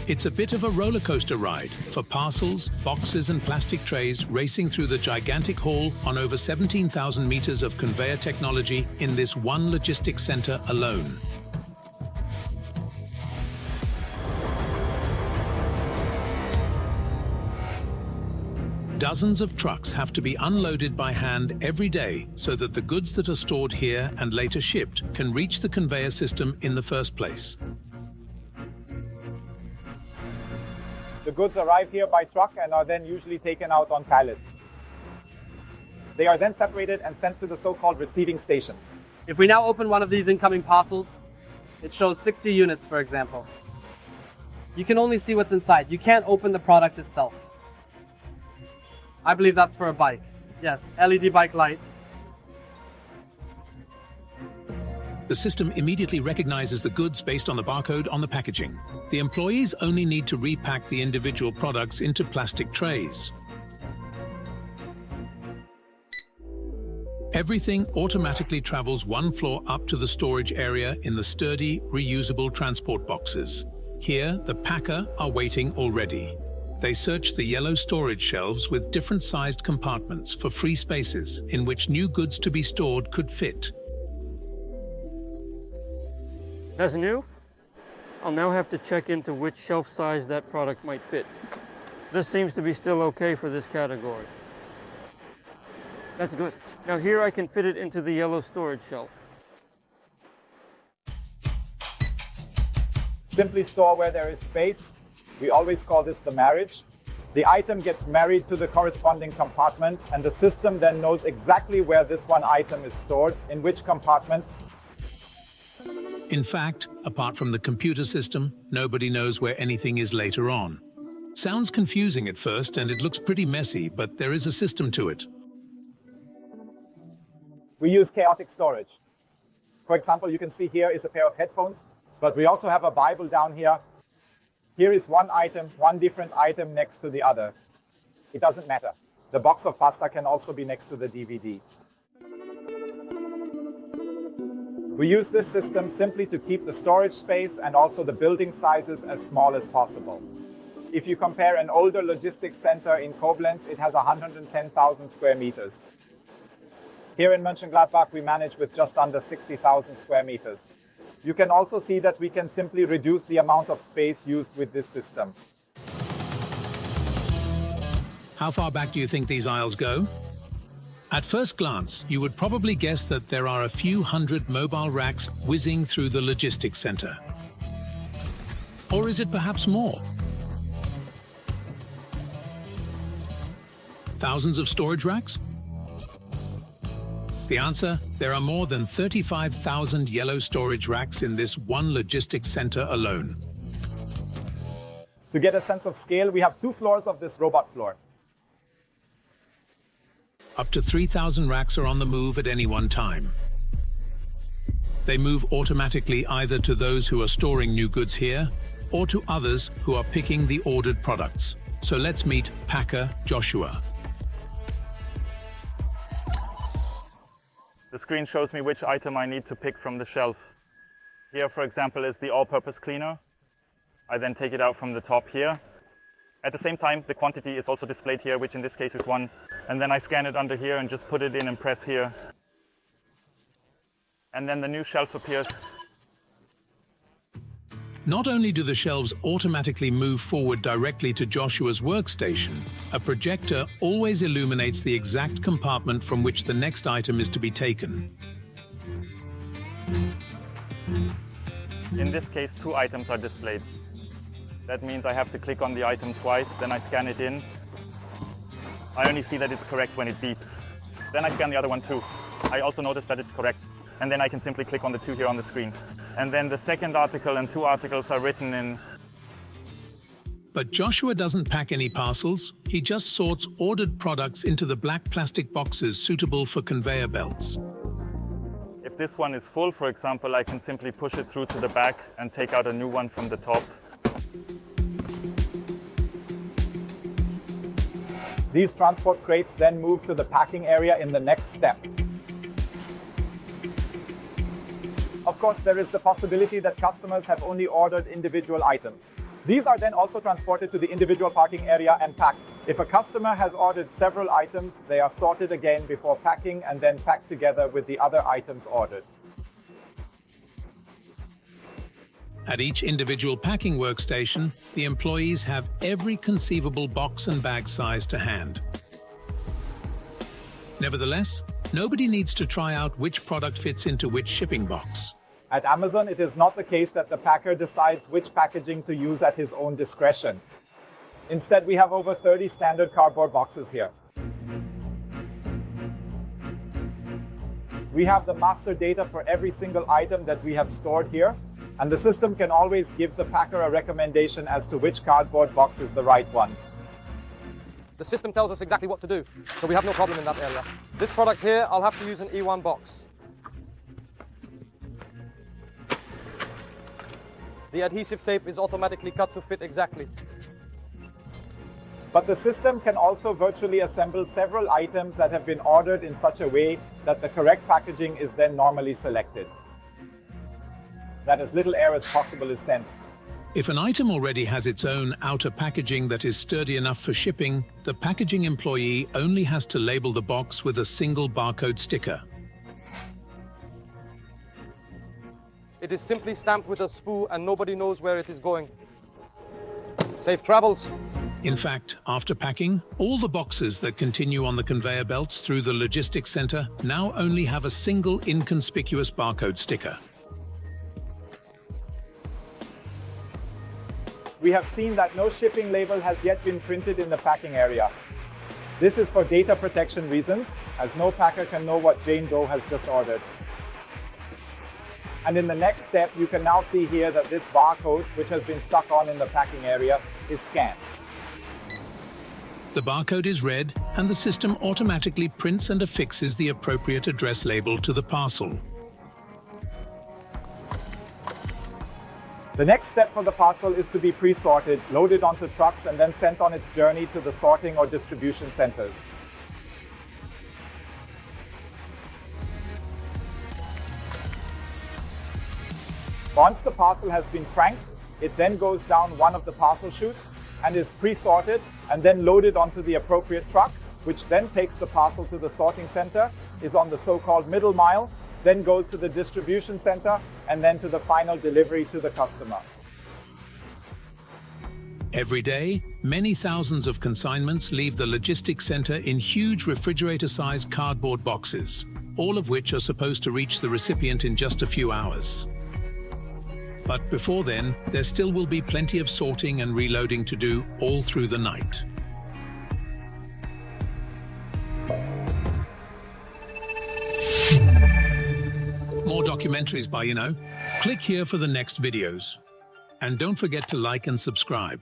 It's a bit of a roller coaster ride for parcels, boxes and plastic trays racing through the gigantic hall on over 17,000 meters of conveyor technology in this one logistics center alone. Dozens of trucks have to be unloaded by hand every day so that the goods that are stored here and later shipped can reach the conveyor system in the first place. The goods arrive here by truck and are then usually taken out on pallets. They are then separated and sent to the so-called receiving stations. If we now open one of these incoming parcels, it shows 60 units, for example. You can only see what's inside. You can't open the product itself. I believe that's for a bike. Yes, LED bike light. The system immediately recognizes the goods based on the barcode on the packaging. The employees only need to repack the individual products into plastic trays. Everything automatically travels one floor up to the storage area in the sturdy, reusable transport boxes. Here, the packer are waiting already. They search the yellow storage shelves with different-sized compartments for free spaces in which new goods to be stored could fit. That's new. I'll now have to check into which shelf size that product might fit. This seems to be still okay for this category. That's good. Now here I can fit it into the yellow storage shelf. Simply store where there is space. We always call this the marriage. The item gets married to the corresponding compartment, and the system then knows exactly where this one item is stored, in which compartment. In fact, apart from the computer system, nobody knows where anything is later on. Sounds confusing at first, and it looks pretty messy, but there is a system to it. We use chaotic storage. For example, you can see here is a pair of headphones, but we also have a Bible down here. Here is one item, one different item next to the other. It doesn't matter. The box of pasta can also be next to the DVD. We use this system simply to keep the storage space and also the building sizes as small as possible. If you compare an older logistics center in Koblenz, it has 110,000 square meters. Here in Mönchengladbach, we manage with just under 60,000 square meters. You can also see that we can simply reduce the amount of space used with this system. How far back do you think these aisles go? At first glance, you would probably guess that there are a few hundred mobile racks whizzing through the logistics center. Or is it perhaps more? Thousands of storage racks? The answer, there are more than 35,000 yellow storage racks in this one logistics center alone. To get a sense of scale, we have 2 floors of this robot floor. Up to 3,000 racks are on the move at any one time. They move automatically either to those who are storing new goods here or to others who are picking the ordered products. So let's meet packer Joshua. The screen shows me which item I need to pick from the shelf. Here, for example, is the all-purpose cleaner. I then take it out from the top here. At the same time, the quantity is also displayed here, which in this case is 1. And then I scan it under here and just put it in and press here. And then the new shelf appears. Not only do the shelves automatically move forward directly to Joshua's workstation, a projector always illuminates the exact compartment from which the next item is to be taken. In this case, 2 items are displayed. That means I have to click on the item twice, then I scan it in. I only see that it's correct when it beeps. Then I scan the other one too. I also notice that it's correct. And then I can simply click on the 2 here on the screen. And then the second article and 2 articles are written in. But Joshua doesn't pack any parcels. He just sorts ordered products into the black plastic boxes suitable for conveyor belts. If this one is full, for example, I can simply push it through to the back and take out a new one from the top. These transport crates then move to the packing area in the next step. Of course, there is the possibility that customers have only ordered individual items. These are then also transported to the individual parking area and packed. If a customer has ordered several items, they are sorted again before packing and then packed together with the other items ordered. At each individual packing workstation, the employees have every conceivable box and bag size to hand. Nevertheless, nobody needs to try out which product fits into which shipping box. At Amazon, it is not the case that the packer decides which packaging to use at his own discretion. Instead, we have over 30 standard cardboard boxes here. We have the master data for every single item that we have stored here, and the system can always give the packer a recommendation as to which cardboard box is the right one. The system tells us exactly what to do, so we have no problem in that area. This product here, I'll have to use an E1 box. The adhesive tape is automatically cut to fit exactly. But the system can also virtually assemble several items that have been ordered in such a way that the correct packaging is then normally selected. That as little air as possible is sent. If an item already has its own outer packaging that is sturdy enough for shipping, the packaging employee only has to label the box with a single barcode sticker. It is simply stamped with a spoo and nobody knows where it is going. Safe travels. In fact, after packing, all the boxes that continue on the conveyor belts through the logistics center now only have a single inconspicuous barcode sticker. We have seen that no shipping label has yet been printed in the packing area. This is for data protection reasons, as no packer can know what Jane Doe has just ordered. And in the next step, you can now see here that this barcode, which has been stuck on in the packing area, is scanned. The barcode is read, and the system automatically prints and affixes the appropriate address label to the parcel. The next step for the parcel is to be pre-sorted, loaded onto trucks, and then sent on its journey to the sorting or distribution centers. Once the parcel has been franked, it then goes down one of the parcel chutes and is pre-sorted and then loaded onto the appropriate truck, which then takes the parcel to the sorting center, is on the so-called middle mile, then goes to the distribution center, and then to the final delivery to the customer. Every day, many thousands of consignments leave the logistics center in huge refrigerator-sized cardboard boxes, all of which are supposed to reach the recipient in just a few hours. But before then, there still will be plenty of sorting and reloading to do all through the night. More documentaries by YouKnow? Click here for the next videos. And don't forget to like and subscribe.